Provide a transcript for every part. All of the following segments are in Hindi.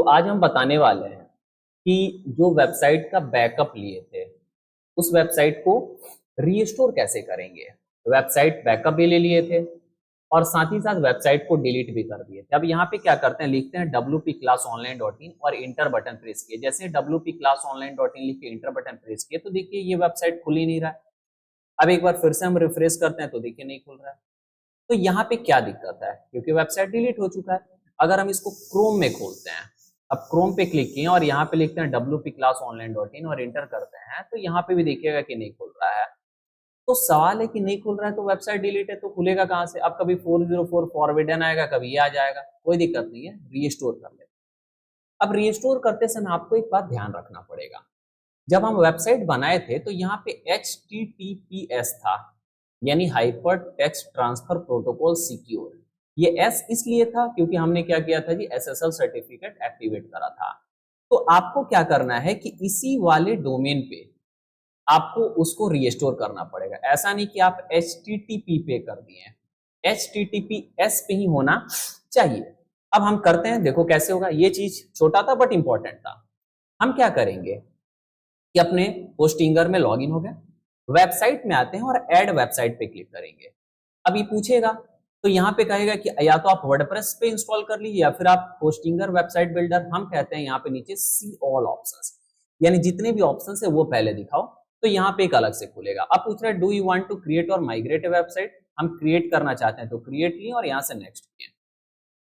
आज हम बताने वाले हैं कि जो वेबसाइट का बैकअप लिए थे उस वेबसाइट को रीस्टोर कैसे करेंगे। वेबसाइट बैकअप भी ले लिए थे और साथ ही साथ वेबसाइट को डिलीट भी कर दिए थे। अब यहाँ पे क्या करते हैं, लिखते हैं wp-classonline.in और इंटर बटन प्रेस किए। जैसे wp-classonline.in लिख के इंटर बटन प्रेस किए तो देखिए ये वेबसाइट खुल ही नहीं रहा है। अब एक बार फिर से हम रिफ्रेश करते हैं तो देखिए नहीं खुल रहा है। तो यहाँ पे क्या दिक्कत है, क्योंकि वेबसाइट डिलीट हो चुका है। अगर हम इसको क्रोम में खोलते हैं, अब क्रोम पे क्लिक किए और यहाँ पे लिखते हैं wp-classonline.in और इंटर करते हैं तो यहाँ पे भी देखिएगा कि नहीं खुल रहा है। तो सवाल है कि नहीं खुल रहा है तो वेबसाइट डिलीट है तो खुलेगा कहाँ से। अब कभी 404 फॉरवर्डन आएगा, कभी ये आ जाएगा, कोई दिक्कत नहीं है, रीस्टोर कर लेते। अब रीस्टोर करते समय आपको एक बात ध्यान रखना पड़ेगा। जब हम वेबसाइट बनाए थे तो यहाँ पे HTTPS था, यानी hyper text transfer protocol secure. ये एस इसलिए था क्योंकि हमने क्या किया था जी, SSL सर्टिफिकेट एक्टिवेट करा था। तो आपको क्या करना है कि इसी वाले डोमेन पे आपको उसको रीस्टोर करना पड़ेगा। ऐसा नहीं कि आप HTTP पे कर दिए, HTTPS पे ही होना चाहिए। अब हम करते हैं, देखो कैसे होगा। ये चीज छोटा था बट इंपॉर्टेंट था। हम क्या करेंगे कि अपने होस्टिंगर में लॉगिन हो गए, वेबसाइट में आते हैं और ऐड वेबसाइट पे क्लिक करेंगे। अब ये पूछेगा तो यहाँ पे कहेगा कि या तो आप वर्डप्रेस पे इंस्टॉल कर लीजिए या फिर आप होस्टिंगर वेबसाइट बिल्डर। हम कहते हैं यहाँ पे नीचे सी ऑल ऑप्शंस, यानी जितने भी ऑप्शंस है वो पहले दिखाओ। तो यहाँ पे एक अलग से खुलेगा। अब पूछ रहा है do you want to create or migrate a website. हम क्रिएट करना चाहते हैं तो क्रिएट लिए और यहाँ से नेक्स्ट किए।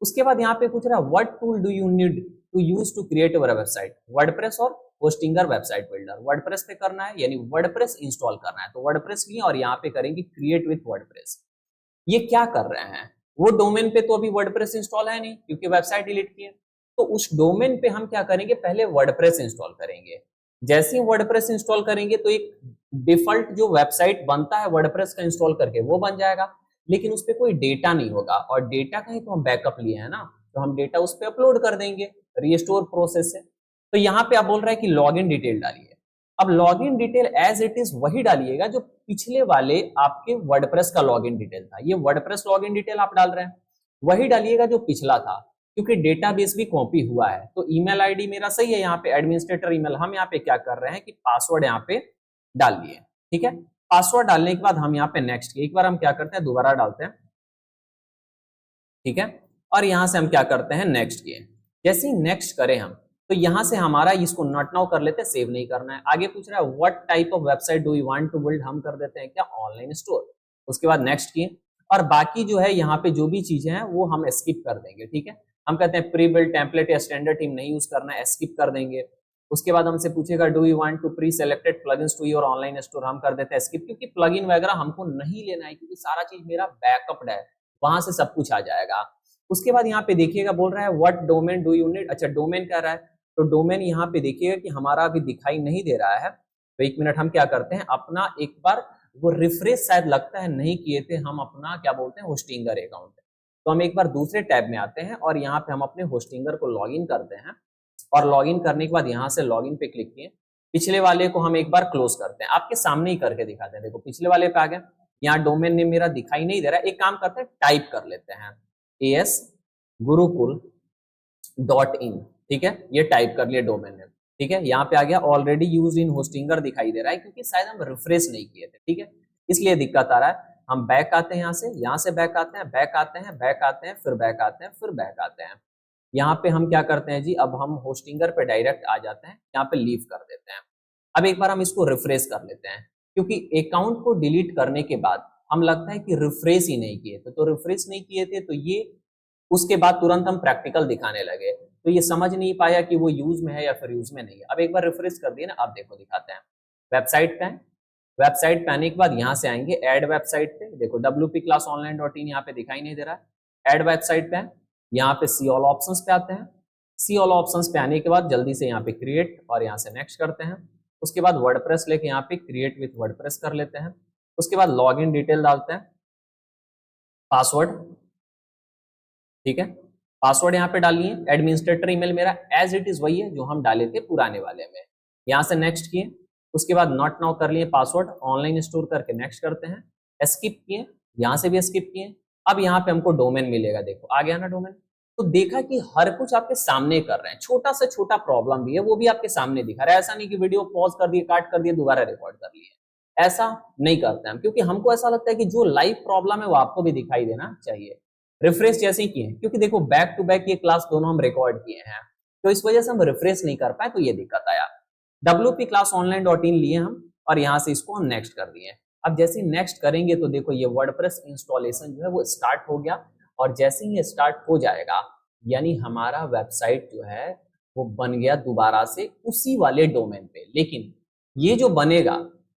उसके बाद यहाँ पे पूछ रहा है what tool do you need to use to create your website. WordPress और होस्टिंगर वेबसाइट बिल्डर। वर्डप्रेस पे करना है, यानी वर्डप्रेस इंस्टॉल करना है तो वर्डप्रेस लिए और यहाँ पे करेंगे क्रिएट विथ वर्डप्रेस। ये क्या कर रहे हैं, वो डोमेन पे तो अभी वर्डप्रेस इंस्टॉल है नहीं क्योंकि वेबसाइट डिलीट की है। तो उस डोमेन पे हम क्या करेंगे, पहले वर्डप्रेस इंस्टॉल करेंगे। जैसे ही वर्डप्रेस इंस्टॉल करेंगे तो एक डिफॉल्ट जो वेबसाइट बनता है वर्डप्रेस का इंस्टॉल करके वो बन जाएगा, लेकिन उस पर कोई डेटा नहीं होगा। और डेटा कहीं तो हम बैकअप लिए हैं ना, तो हम डेटा उस पर अपलोड कर देंगे रीस्टोर प्रोसेस से। तो यहाँ पे आप बोल रहे हैं कि लॉग इन डिटेल डालिए। अब login detail as it is वही डालिएगा जो पिछले वाले आपके वर्डप्रेस का लॉगिन डिटेल था। ये वर्डप्रेस लॉगिन डिटेल आप डाल रहे हैं, वही डालिएगा जो पिछला था, क्योंकि डेटाबेस भी कॉपी हुआ है। तो ईमेल आईडी मेरा सही है, यहाँ पे एडमिनिस्ट्रेटर ईमेल। हम यहाँ पे क्या कर रहे हैं कि पासवर्ड यहाँ पे डाल दिए, ठीक है। पासवर्ड डालने के बाद हम यहाँ पे नेक्स्ट, एक बार हम क्या करते हैं दोबारा डालते हैं, ठीक है। और यहाँ से हम क्या करते हैं नेक्स्ट किए। जैसे ही नेक्स्ट करें हम तो यहाँ से हमारा इसको नॉट नाउ कर लेते हैं, सेव नहीं करना है। आगे पूछ रहा है what type of website do you want to build. हम कर देते हैं क्या, ऑनलाइन स्टोर। उसके बाद नेक्स्ट किए और बाकी जो है यहाँ पे जो भी चीजें हैं वो हम स्किप कर देंगे, ठीक है। हम कहते हैं प्री बिल्ड टेम्पलेट या स्टैंडर्ड थीम नहीं यूज करना है, स्किप कर देंगे। उसके बाद हमसे पूछेगा do you want to pre selected plugins to your online store. हम कर देते हैं स्किप, क्योंकि प्लगइन वगैरह हमको नहीं लेना है, क्योंकि सारा चीज मेरा बैकअप है, वहां से सब कुछ आ जाएगा। उसके बाद यहाँ पे देखिएगा बोल रहा है what domain do you need. अच्छा डोमेन कह रहा है, तो डोमेन यहाँ पे देखिएगा कि हमारा अभी दिखाई नहीं दे रहा है। तो एक मिनट हम क्या करते हैं, अपना एक बार वो रिफ्रेश शायद लगता है नहीं किए थे हम, अपना क्या बोलते हैं होस्टिंगर अकाउंट। तो हम एक बार दूसरे टैब में आते हैं और यहाँ पे हम अपने होस्टिंगर को लॉगिन करते हैं। और लॉगिन करने के बाद यहाँ से लॉगिन पे क्लिक किए। पिछले वाले को हम एक बार क्लोज करते हैं, आपके सामने ही करके दिखाते हैं। देखो पिछले वाले पे आ गए, यहाँ डोमेन नेम मेरा दिखाई नहीं दे रहा है। एक काम करते हैं, टाइप कर लेते हैं ASGurukul.in, ठीक है। ये टाइप कर लिया डोमेन नेम, ठीक है। यहाँ पे आ गया ऑलरेडी यूज इन होस्टिंगर दिखाई दे रहा है, क्योंकि शायद हम रिफ्रेश नहीं किए थे, ठीक है, इसलिए दिक्कत आ रहा है। हम बैक आते हैं, यहाँ से बैक आते हैं, बैक आते हैं, बैक आते हैं, फिर बैक आते हैं, फिर बैक आते हैं। यहाँ पे हम क्या करते हैं जी, अब हम होस्टिंगर पे डायरेक्ट आ जाते हैं, यहाँ पे लीव कर देते हैं। अब एक बार हम इसको रिफ्रेश कर लेते हैं, क्योंकि अकाउंट को डिलीट करने के बाद हम लगता है कि रिफ्रेश ही नहीं किए थे। तो रिफ्रेश नहीं किए थे तो ये उसके बाद तुरंत हम प्रैक्टिकल दिखाने लगे, तो ये समझ नहीं पाया कि वो यूज में है या फिर यूज में नहीं है। अब एक बार रिफ्रेश कर दिए ना, अब देखो दिखाते हैं। वेबसाइट पे, वेबसाइट पे आने के बाद यहाँ से आएंगे ऐड वेबसाइट पे। देखो wp-classonline.in यहाँ पे दिखाई नहीं दे रहा है। ऐड वेबसाइट पे, यहाँ पे सी ऑल ऑप्शंस पे आते हैं। सी ऑल ऑप्शंस पे आने के बाद जल्दी से यहाँ पे क्रिएट और यहाँ से नेक्स्ट करते हैं। उसके बाद वर्डप्रेस लेके यहाँ पे क्रिएट विथ वर्डप्रेस कर लेते हैं। उसके बाद लॉग इन डिटेल डालते हैं, पासवर्ड, ठीक है। पासवर्ड यहाँ पे डालिए। एडमिनिस्ट्रेटर ईमेल मेरा एज इट इज वही है जो हम डाले थे पुराने वाले में। यहाँ से नेक्स्ट किए, उसके बाद नॉट नाउ कर लिए, पासवर्ड ऑनलाइन स्टोर करके नेक्स्ट करते हैं। स्किप किए, यहाँ से भी स्किप किए। अब यहाँ पे हमको डोमेन मिलेगा, देखो आ गया ना डोमेन। तो देखा कि हर कुछ आपके सामने कर रहे हैं, छोटा से छोटा प्रॉब्लम भी है वो भी आपके सामने दिखा रहा है। ऐसा नहीं कि वीडियो पॉज कर दिए, काट कर दिए, दोबारा रिकॉर्ड कर लिए, ऐसा नहीं करते हम, क्योंकि हमको ऐसा लगता है कि जो लाइव प्रॉब्लम है वो आपको भी दिखाई देना चाहिए। रिफ्रेश जैसे ही किए, क्योंकि देखो बैक टू बैक ये क्लास दोनों हम रिकॉर्ड किए हैं, तो इस वजह से हम रिफ्रेश नहीं कर पाए, तो ये दिक्कत आया। WP क्लास online.in लिए हम और यहाँ से इसको हम नेक्स्ट कर दिए। अब जैसे ही नेक्स्ट करेंगे तो देखो ये वर्डप्रेस इंस्टॉलेशन जो है वो स्टार्ट हो गया, और जैसे ही ये स्टार्ट हो जाएगा यानी हमारा वेबसाइट जो है वो बन गया दोबारा से उसी वाले डोमेन पे। लेकिन ये जो बनेगा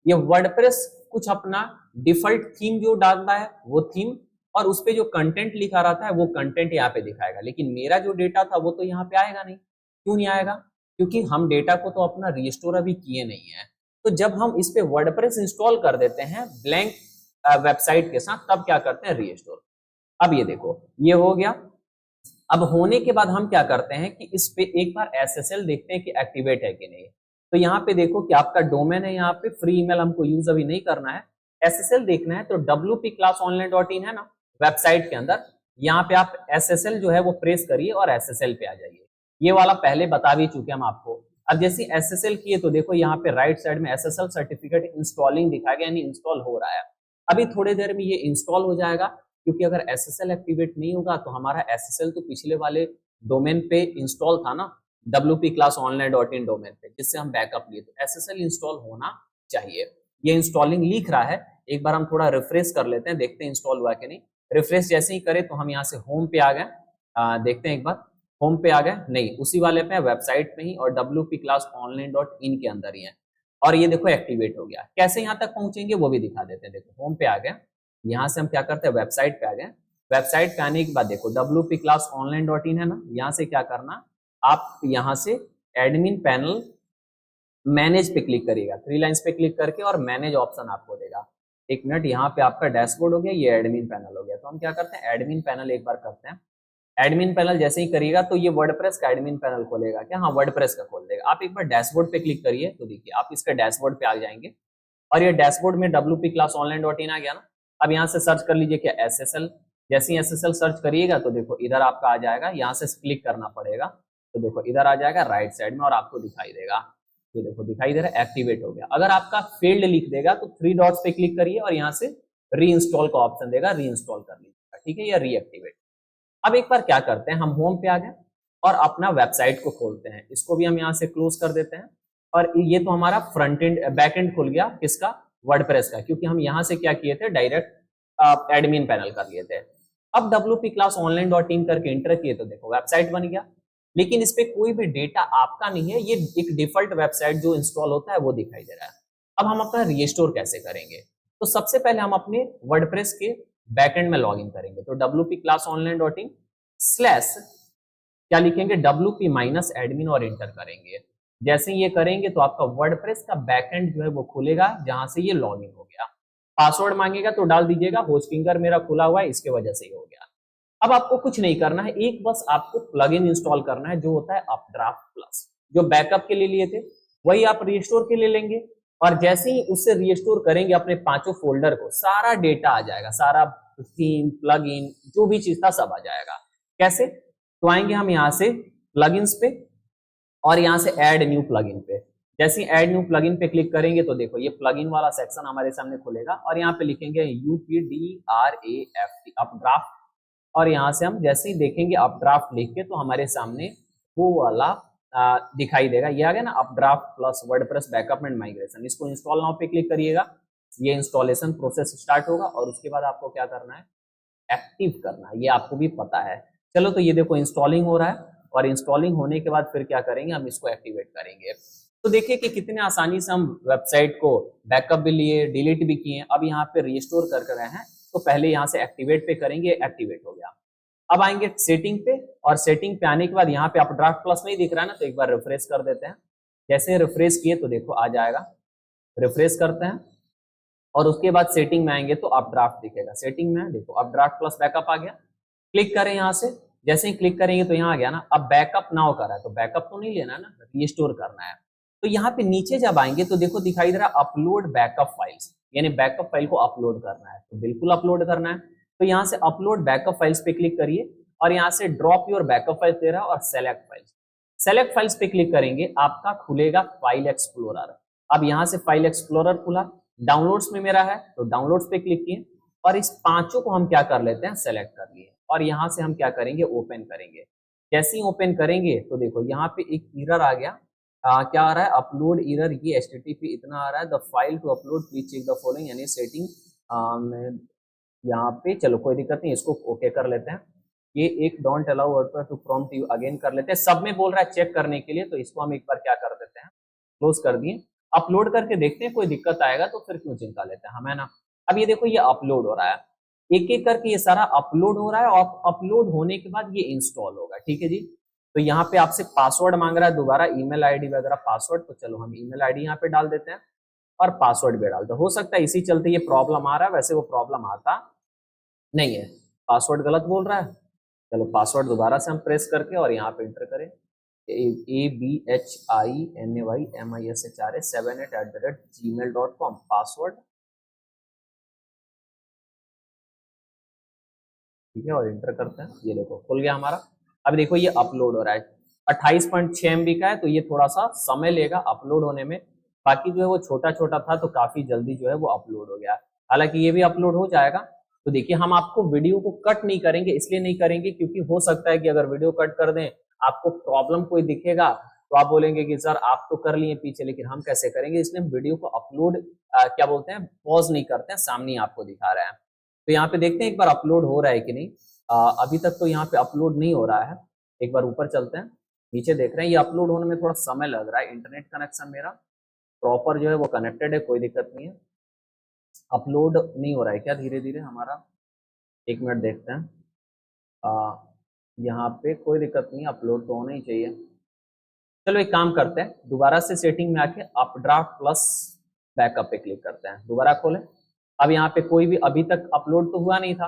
ये वर्डप्रेस कुछ अपना डिफॉल्ट थीम जो डालता है वो थीम, और उस पे जो कंटेंट लिखा रहता है वो कंटेंट यहाँ पे दिखाएगा, लेकिन मेरा जो डेटा था वो तो यहाँ पे आएगा नहीं। क्यों नहीं आएगा? क्योंकि हम डेटा को तो अपना रिस्टोर अभी किए नहीं है। तो जब हम इस पे वर्डप्रेस इंस्टॉल कर देते हैं ब्लैंक वेबसाइट के साथ, तब क्या करते हैं रिस्टोर। अब ये देखो ये हो गया। अब होने के बाद हम क्या करते हैं कि इस पे एक बार SSL देखते हैं कि एक्टिवेट है कि नहीं। तो यहाँ पे देखो कि आपका डोमेन है, यहाँ पे फ्री ईमेल हमको यूज अभी नहीं करना है, SSL देखना है। तो WP क्लास online.in है ना वेबसाइट के अंदर, यहाँ पे आप SSL जो है वो प्रेस करिए और SSL पे आ जाइए। ये वाला पहले बता भी चुके हम आपको। अब जैसे SSL किए तो देखो यहाँ पे राइट साइड में SSL सर्टिफिकेट इंस्टॉलिंग दिखाएगा, यानी इंस्टॉल हो रहा है। अभी थोड़ी देर में ये इंस्टॉल हो जाएगा, क्योंकि अगर SSL एक्टिवेट नहीं होगा तो हमारा SSL तो पिछले वाले डोमेन पे इंस्टॉल था ना, WP क्लास online.in डोमेन पे, जिससे हम बैकअप लिए, तो SSL इंस्टॉल होना चाहिए। ये इंस्टॉलिंग लिख रहा है, एक बार हम थोड़ा रिफ्रेश कर लेते हैं, देखते हैं इंस्टॉल हुआ कि नहीं। रिफ्रेश जैसे ही करें तो हम यहाँ से होम पे आ गए, देखते हैं एक बार होम पे आ गए, नहीं उसी वाले पे वेबसाइट पे ही, और WP क्लास online.in के अंदर ही है, और ये देखो एक्टिवेट हो गया। कैसे यहाँ तक पहुंचेंगे वो भी दिखा देते हैं। देखो होम पे आ गए, यहाँ से हम क्या करते हैं वेबसाइट पे आ गए। वेबसाइट पे आने के बाद देखो WP क्लास online.in है ना, यहाँ से क्या करना, आप यहाँ से एडमिन पैनल मैनेज पे क्लिक करिएगा, 3 लाइंस पे क्लिक करके, और मैनेज ऑप्शन आपको देगा। एक मिनट, यहाँ पे आपका डैशबोर्ड हो गया, ये एडमिन पैनल हो गया। तो हम क्या करते हैं एडमिन पैनल एक बार करते हैं। एडमिन पैनल जैसे ही करिएगा तो ये वर्डप्रेस का एडमिन पैनल खोलेगा क्या? हाँ वर्डप्रेस का खोल देगा। आप एक बार डैशबोर्ड पे क्लिक करिए तो देखिए आप इसका डैशबोर्ड पे आ जाएंगे, और ये डैशबोर्ड में WP क्लास online.in आ गया ना। अब यहाँ से सर्च कर लीजिए क्या SSL। जैसे ही SSL सर्च करिएगा तो देखो इधर आपका आ जाएगा, यहाँ से क्लिक करना पड़ेगा, तो देखो इधर आ जाएगा राइट साइड में, और आपको दिखाई देगा, ये देखो दिखाई दे रहा है एक्टिवेट हो गया। अगर आपका फेल्ड लिख देगा तो 3 डॉट्स पे क्लिक करिए और यहाँ से री इंस्टॉल का ऑप्शन देगा, री इंस्टॉल कर लीजिएगा, ठीक है, या रीएक्टिवेट। अब एक बार क्या करते हैं, हम होम पे आ गए और अपना वेबसाइट को खोलते हैं। इसको भी हम यहाँ से क्लोज कर देते हैं, और ये तो हमारा फ्रंट एंड बैक एंड खुल गया किसका, वर्डप्रेस का, क्योंकि हम यहाँ से क्या किए थे डायरेक्ट एडमिन पैनल कर लिए थे। अब WP क्लास online.in करके एंटर किए तो देखो वेबसाइट बन गया, लेकिन इस पे कोई भी डेटा आपका नहीं है, ये एक डिफॉल्ट वेबसाइट जो इंस्टॉल होता है वो दिखाई दे रहा है। अब हम अपना रिस्टोर कैसे करेंगे? तो सबसे पहले हम अपने वर्डप्रेस के बैकएंड में लॉगिन करेंगे। तो WP क्लास online.in स्लैश क्या लिखेंगे, WP माइनस एडमिन, और एंटर करेंगे। जैसे ही ये करेंगे तो आपका वर्डप्रेस का बैकएंड जो है वो खुलेगा, जहां से ये लॉगिन हो गया। पासवर्ड मांगेगा तो डाल दीजिएगा, होस्टिंगर मेरा खुला हुआ है इसके वजह से ही हो गया। अब आपको कुछ नहीं करना है, एक बस आपको प्लगइन इंस्टॉल करना है जो होता है अपड्राफ्ट प्लस, जो बैकअप के लिए थे वही आप रिस्टोर के लिए लेंगे, और जैसे ही उससे रिस्टोर करेंगे अपने 5 फोल्डर को, सारा डेटा आ जाएगा, सारा थीम प्लगइन जो भी चीज था सब आ जाएगा। कैसे? तो आएंगे हम यहाँ से प्लगइन्स पे, और यहाँ से ऐड न्यू प्लगइन पे। जैसे ऐड न्यू प्लगइन पे क्लिक करेंगे तो देखो ये प्लगइन वाला सेक्शन हमारे सामने खुलेगा, और यहाँ पे लिखेंगे UPDRAFT अपड्राफ्ट, और यहाँ से हम जैसे ही देखेंगे अपड्राफ्ट लिख के तो हमारे सामने वो वाला दिखाई देगा, ये आ गया ना updraft plus WordPress backup and migration. इसको इंस्टॉल नाउ पे क्लिक करिएगा, ये इंस्टॉलेशन प्रोसेस स्टार्ट होगा, और उसके बाद आपको क्या करना है, एक्टिव करना है, ये आपको भी पता है। चलो तो ये देखो इंस्टॉलिंग हो रहा है, और इंस्टॉलिंग होने के बाद फिर क्या करेंगे, हम इसको एक्टिवेट करेंगे। तो देखिए कि कितने आसानी से हम वेबसाइट को बैकअप भी लिए, डिलीट भी किए, अब यहाँ पे रिस्टोर कर रहे हैं। तो पहले यहाँ से एक्टिवेट पे करेंगे, एक्टिवेट हो गया। अब आएंगे सेटिंग पे, और सेटिंग पे आने के बाद यहाँ पे अपड्राफ्ट प्लस नहीं दिख रहा है ना, तो एक बार रिफ्रेश कर देते हैं। जैसे रिफ्रेश किए तो देखो आ जाएगा, रिफ्रेश करते हैं, और उसके बाद सेटिंग में आएंगे तो अपड्राफ्ट दिखेगा। सेटिंग में देखो अपड्राफ्ट प्लस बैकअप आ गया, क्लिक करें यहाँ से। जैसे ही क्लिक करेंगे तो यहाँ आ गया ना, अब बैकअप नाउ कर रहा है, तो बैकअप तो नहीं लेना है ना, रिस्टोर करना है। तो यहाँ पे नीचे जब आएंगे तो देखो दिखाई दे रहा है अपलोड बैकअप फाइल्स, यानी बैकअप फाइल को अपलोड करना है, तो बिल्कुल अपलोड करना है। तो यहाँ से अपलोड बैकअप फाइल्स पे क्लिक करिए, और यहाँ से ड्रॉप योर बैकअप फाइल दे रहा है और सेलेक्ट फाइल्स। सेलेक्ट फाइल्स पे क्लिक करेंगे, आपका खुलेगा फाइल एक्सप्लोरर। अब यहाँ से फाइल एक्सप्लोरर खुला, डाउनलोड्स में मेरा है तो डाउनलोड्स पे क्लिक किए और इस पांचों को हम क्या कर लेते हैं, सेलेक्ट कर लिए और यहाँ से हम क्या करेंगे, ओपन करेंगे। जैसे ही ओपन करेंगे तो देखो यहाँ पे एक एरर आ गया। क्या आ रहा है, अपलोड एरर, ये HTTP इतना आ रहा है, the file to upload please check the following यानी सेटिंग। यहाँ पे चलो कोई दिक्कत नहीं, इसको ओके कर लेते हैं। ये एक don't allow WordPress to prompt you again कर लेते हैं, सब में बोल रहा है चेक करने के लिए, तो इसको हम एक बार क्या कर देते हैं, क्लोज कर दिए। अपलोड करके देखते हैं, कोई दिक्कत आएगा तो फिर क्यों चिंता लेते हैं हम, है ना। अब ये देखो ये अपलोड हो रहा है, एक एक करके ये सारा अपलोड हो रहा है और अपलोड होने के बाद ये इंस्टॉल होगा। ठीक है जी, तो यहाँ पे आपसे पासवर्ड मांग रहा है दोबारा, ईमेल आईडी वगैरह पासवर्ड, तो चलो हम ईमेल आईडी यहाँ पे डाल देते हैं और पासवर्ड भी डालते हैं। हो सकता है इसी चलते ये प्रॉब्लम आ रहा है, वैसे वो प्रॉब्लम आता नहीं है, पासवर्ड गलत बोल रहा है। चलो पासवर्ड दोबारा से हम प्रेस करके और यहाँ पे इंटर करें ABHINYMISHRA78@gmail.com पासवर्ड, ठीक है, और इंटर करते हैं। ये देखो खुल गया हमारा। अब देखो ये अपलोड हो रहा है, 28.6 MB का है, तो ये थोड़ा सा समय लेगा अपलोड होने में। बाकी जो है वो छोटा छोटा था तो काफी जल्दी जो है वो अपलोड हो गया। हालांकि ये भी अपलोड हो जाएगा। तो देखिए हम आपको वीडियो को कट नहीं करेंगे, इसलिए नहीं करेंगे क्योंकि हो सकता है कि अगर वीडियो कट कर दें आपको प्रॉब्लम कोई दिखेगा तो आप बोलेंगे कि सर आप तो कर लिए पीछे, लेकिन हम कैसे करेंगे, इसलिए हम वीडियो को अपलोड क्या बोलते हैं, पॉज नहीं करते हैं, सामने आपको दिखा रहे हैं। तो यहाँ पे देखते हैं एक बार अपलोड हो रहा है कि नहीं। अभी तक तो यहाँ पे अपलोड नहीं हो रहा है, एक बार ऊपर चलते हैं, नीचे देख रहे हैं, ये अपलोड होने में थोड़ा समय लग रहा है। इंटरनेट कनेक्शन मेरा प्रॉपर जो है वो कनेक्टेड है, कोई दिक्कत नहीं है। अपलोड नहीं हो रहा है क्या धीरे धीरे हमारा, एक मिनट देखते हैं। यहाँ पे कोई दिक्कत नहीं है, अपलोड तो होना ही चाहिए। चलो एक काम करते हैं, दोबारा से सेटिंग में आके अपड्राफ्ट प्लस बैकअप पे क्लिक करते हैं, दोबारा खोलें। अब यहाँ पे कोई भी अभी तक अपलोड तो हुआ नहीं था,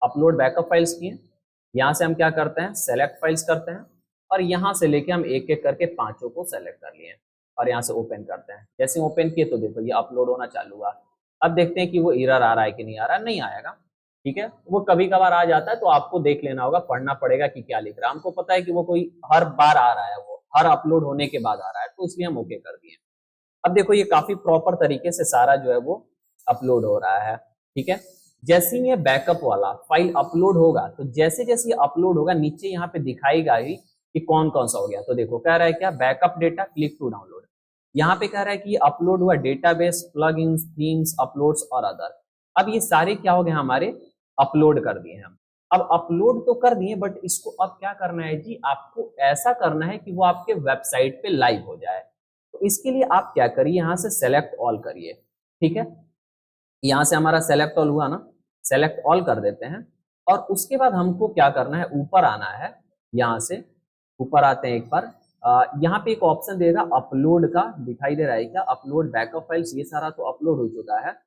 अपलोड बैकअप फाइल्स किए। यहाँ से हम क्या करते हैं, सेलेक्ट फाइल्स करते हैं और यहाँ से लेके हम एक एक करके पांचों को सेलेक्ट कर लिए और यहाँ से ओपन करते हैं। जैसे ओपन किए तो देखो ये अपलोड होना चालू हुआ। अब देखते हैं कि वो एरर आ रहा है कि नहीं आ रहा, नहीं आएगा, ठीक है। वो कभी कभार आ जाता है तो आपको देख लेना होगा, पढ़ना पड़ेगा कि क्या लिख रहा है। हमको पता है कि वो कोई हर बार आ रहा है, वो हर अपलोड होने के बाद आ रहा है, तो इसलिए हम ओके कर दिए। अब देखो ये काफी प्रॉपर तरीके से सारा जो है वो अपलोड हो रहा है, ठीक है। जैसे ही ये बैकअप वाला फाइल अपलोड होगा तो जैसे जैसे ये अपलोड होगा नीचे यहाँ पे दिखाएगा ही कि कौन कौन सा हो गया। तो देखो कह रहा है क्या, backup data click to download. यहाँ पे कह रहा है कि ये अपलोड हुआ, डेटाबेस, प्लगइन्स, थीम्स, अपलोड्स और अदर। अब ये सारे क्या हो गए हमारे, अपलोड कर दिए हम। अब अपलोड तो कर दिए बट इसको अब क्या करना है जी, आपको ऐसा करना है कि वो आपके वेबसाइट पे लाइव हो जाए। तो इसके लिए आप क्या करिए, यहाँ से सेलेक्ट ऑल करिए, ठीक है। यहाँ से हमारा सेलेक्ट ऑल हुआ ना, सेलेक्ट ऑल कर देते हैं और उसके बाद हमको क्या करना है, ऊपर आना है। यहाँ से ऊपर आते हैं एक बार, यहाँ पे एक ऑप्शन देगा अपलोड का, दिखाई दे रहा है क्या, अपलोड बैकअप फाइल्स, ये सारा तो अपलोड हो चुका है।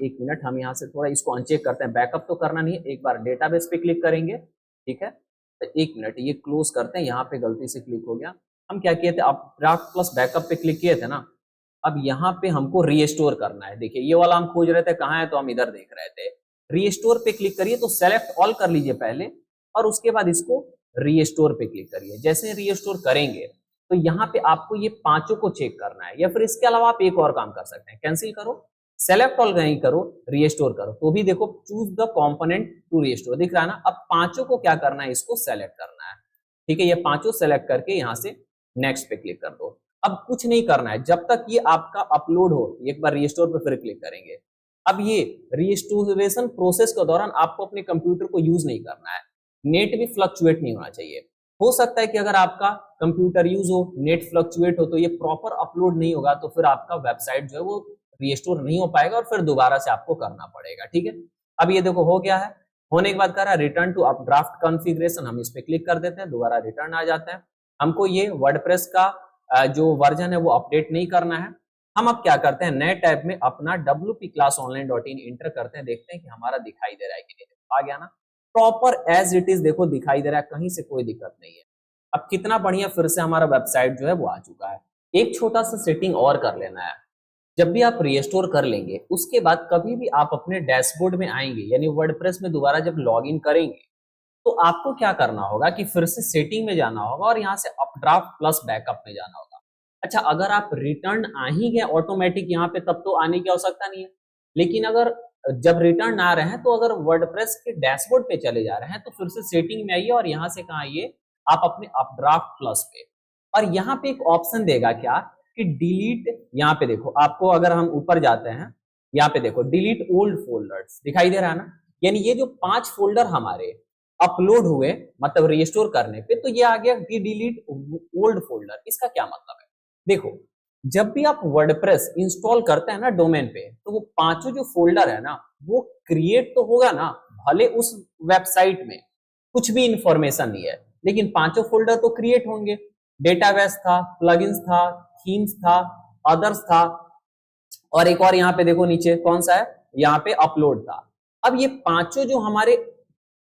एक मिनट हम यहाँ से थोड़ा इसको अनचेक करते हैं, बैकअप तो करना नहीं है, एक बार डेटाबेस पे क्लिक करेंगे, ठीक है। तो एक मिनट ये क्लोज करते हैं, यहाँ पे गलती से क्लिक हो गया। हम क्या किए थे, अपड्राफ्ट प्लस बैकअप पे क्लिक किए थे ना। अब यहाँ पे हमको रीस्टोर करना है, देखिए ये वाला हम खोज रहे थे कहाँ है, तो हम इधर देख रहे थे। रीस्टोर पे क्लिक करिए, तो सेलेक्ट ऑल कर लीजिए पहले और उसके बाद इसको रीस्टोर पे क्लिक करिए। जैसे रीस्टोर करेंगे तो यहाँ पे आपको ये पांचों को चेक करना है, या फिर इसके अलावा आप एक और काम कर सकते हैं, कैंसिल करो, सेलेक्ट ऑल नहीं करो, रीस्टोर करो, तो भी देखो choose the component to restore दिख रहा है ना। अब पांचों को क्या करना है, इसको सेलेक्ट करना है, ठीक है। ये पांचों सेलेक्ट करके यहाँ से नेक्स्ट पे क्लिक कर दो। अब कुछ नहीं करना है जब तक ये आपका अपलोड हो, एक बार रीस्टोर पे फिर क्लिक करेंगे। अब ये रीस्टोरेशन प्रोसेस के दौरान आपको अपने कंप्यूटर को यूज नहीं करना है, नेट भी फ्लक्चुएट नहीं होना चाहिए। हो सकता है कि अगर आपका कंप्यूटर यूज हो, नेट फ्लक्चुएट हो, तो ये प्रॉपर अपलोड नहीं होगा, तो फिर आपका वेबसाइट जो है वो रीस्टोर नहीं हो पाएगा और फिर दोबारा से आपको करना पड़ेगा, ठीक है। अब ये देखो हो गया है, होने के बाद कह रहा है रिटर्न टू अपड्राफ्ट कॉन्फ़िगरेशन, हम इस पे क्लिक कर देते हैं, दोबारा रिटर्न आ जाते हैं। हमको ये वर्डप्रेस का जो वर्जन है वो अपडेट नहीं करना है। हम अब क्या करते हैं, नए टैब में अपना wpclassonline.in इंटर करते हैं, देखते हैं कि हमारा दिखाई दे रहा है कि नहीं, आ गया ना, प्रॉपर एज इट इज देखो दिखाई दे रहा है, कहीं से कोई दिक्कत नहीं है। अब कितना बढ़िया फिर से हमारा वेबसाइट जो है वो आ चुका है। एक छोटा सा सेटिंग और कर लेना है, जब भी आप रीस्टोर कर लेंगे उसके बाद कभी भी आप अपने डैशबोर्ड में आएंगे, यानी वर्डप्रेस में दोबारा जब लॉगिन करेंगे, तो आपको क्या करना होगा कि फिर से सेटिंग में जाना होगा और यहाँ से अपड्राफ्ट प्लस बैकअप में जाना होगा। अच्छा, अगर आप रिटर्न आ ही गए ऑटोमेटिक यहाँ पे, तब तो आने की आवश्यकता नहीं है। लेकिन अगर जब रिटर्न आ रहे हैं, तो अगर वर्डप्रेस के डैशबोर्ड पे चले जा रहे हैं, तो फिर से सेटिंग में आइए और यहाँ से कहाँ आइए, आप अपने अपड्राफ्ट प्लस पे। और यहाँ पे एक ऑप्शन देगा क्या कि डिलीट, यहाँ पे देखो आपको, अगर हम ऊपर जाते हैं, यहाँ पे देखो डिलीट ओल्ड फोल्डर्स दिखाई दे रहा है ना। यानी ये जो 5 फोल्डर हमारे अपलोड हुए, मतलब रिस्टोर करने पे, तो ये आ गया कि डिलीट ओल्ड फोल्डर। इसका क्या मतलब है? देखो, जब भी आप वर्डप्रेस इंस्टॉल करते हैं ना डोमेन पे, तो वो पांचों जो फोल्डर है ना, वो क्रिएट तो होगा ना, भले उस वेबसाइट में कुछ भी इंफॉर्मेशन नहीं है, लेकिन पांचों फोल्डर तो क्रिएट होंगे। डेटाबेस था, प्लगइन्स था, थीम्स था, अदर्स था, और एक और यहाँ पे देखो नीचे कौन सा है, यहाँ पे अपलोड था। अब ये पांचों जो हमारे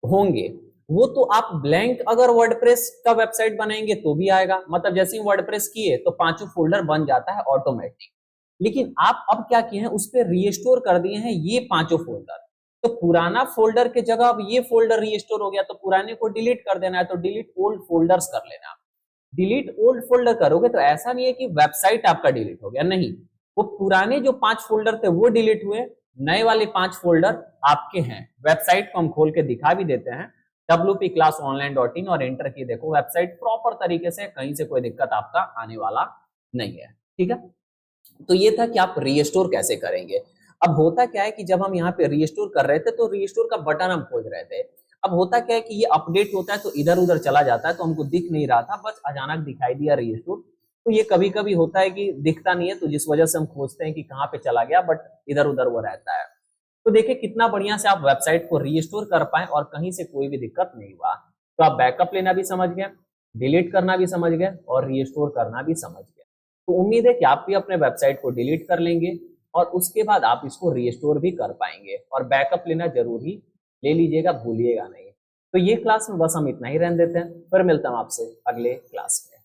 होंगे, वो तो आप ब्लैंक अगर वर्डप्रेस का वेबसाइट बनाएंगे तो भी आएगा, मतलब जैसे ही वर्डप्रेस किए तो पांचों फोल्डर बन जाता है ऑटोमेटिक। लेकिन आप अब क्या किए हैं, उस पर रीस्टोर कर दिए हैं ये पांचों फोल्डर। तो पुराना फोल्डर के जगह अब ये फोल्डर रीस्टोर हो गया, तो पुराने को डिलीट कर देना है, तो डिलीट ओल्ड फोल्डर्स कर लेना। डिलीट ओल्ड फोल्डर करोगे तो ऐसा नहीं है कि वेबसाइट आपका डिलीट हो गया, नहीं, वो पुराने जो 5 फोल्डर थे वो डिलीट हुए, नए वाले 5 फोल्डर आपके हैं। वेबसाइट को हम खोल के दिखा भी देते हैं, wpclassonline.in, और एंटर किए, देखो वेबसाइट प्रॉपर तरीके से, कहीं से कोई दिक्कत आपका आने वाला नहीं है। ठीक है, तो ये था कि आप रीस्टोर कैसे करेंगे। अब होता क्या है कि जब हम यहाँ पे रीस्टोर कर रहे थे, तो रीस्टोर का बटन हम खोज रहे थे। अब होता क्या है कि ये अपडेट होता है तो इधर उधर चला जाता है, तो हमको दिख नहीं रहा था, बस अचानक दिखाई दिया रीस्टोर। तो ये कभी कभी होता है कि दिखता नहीं है, तो जिस वजह से हम खोजते हैं कि कहाँ पे चला गया, बट इधर उधर वो रहता है। तो देखिए कितना बढ़िया से आप वेबसाइट को रीस्टोर कर पाए और कहीं से कोई भी दिक्कत नहीं हुआ। तो आप बैकअप लेना भी समझ गए, डिलीट करना भी समझ गए, और रीस्टोर करना भी समझ गए। तो उम्मीद है कि आप भी अपने वेबसाइट को डिलीट कर लेंगे और उसके बाद आप इसको रीस्टोर भी कर पाएंगे। और बैकअप लेना जरूरी ले लीजिएगा, भूलिएगा नहीं। तो ये क्लास में बस हम इतना ही रहने देते हैं, फिर मिलता हूं आपसे अगले क्लास में।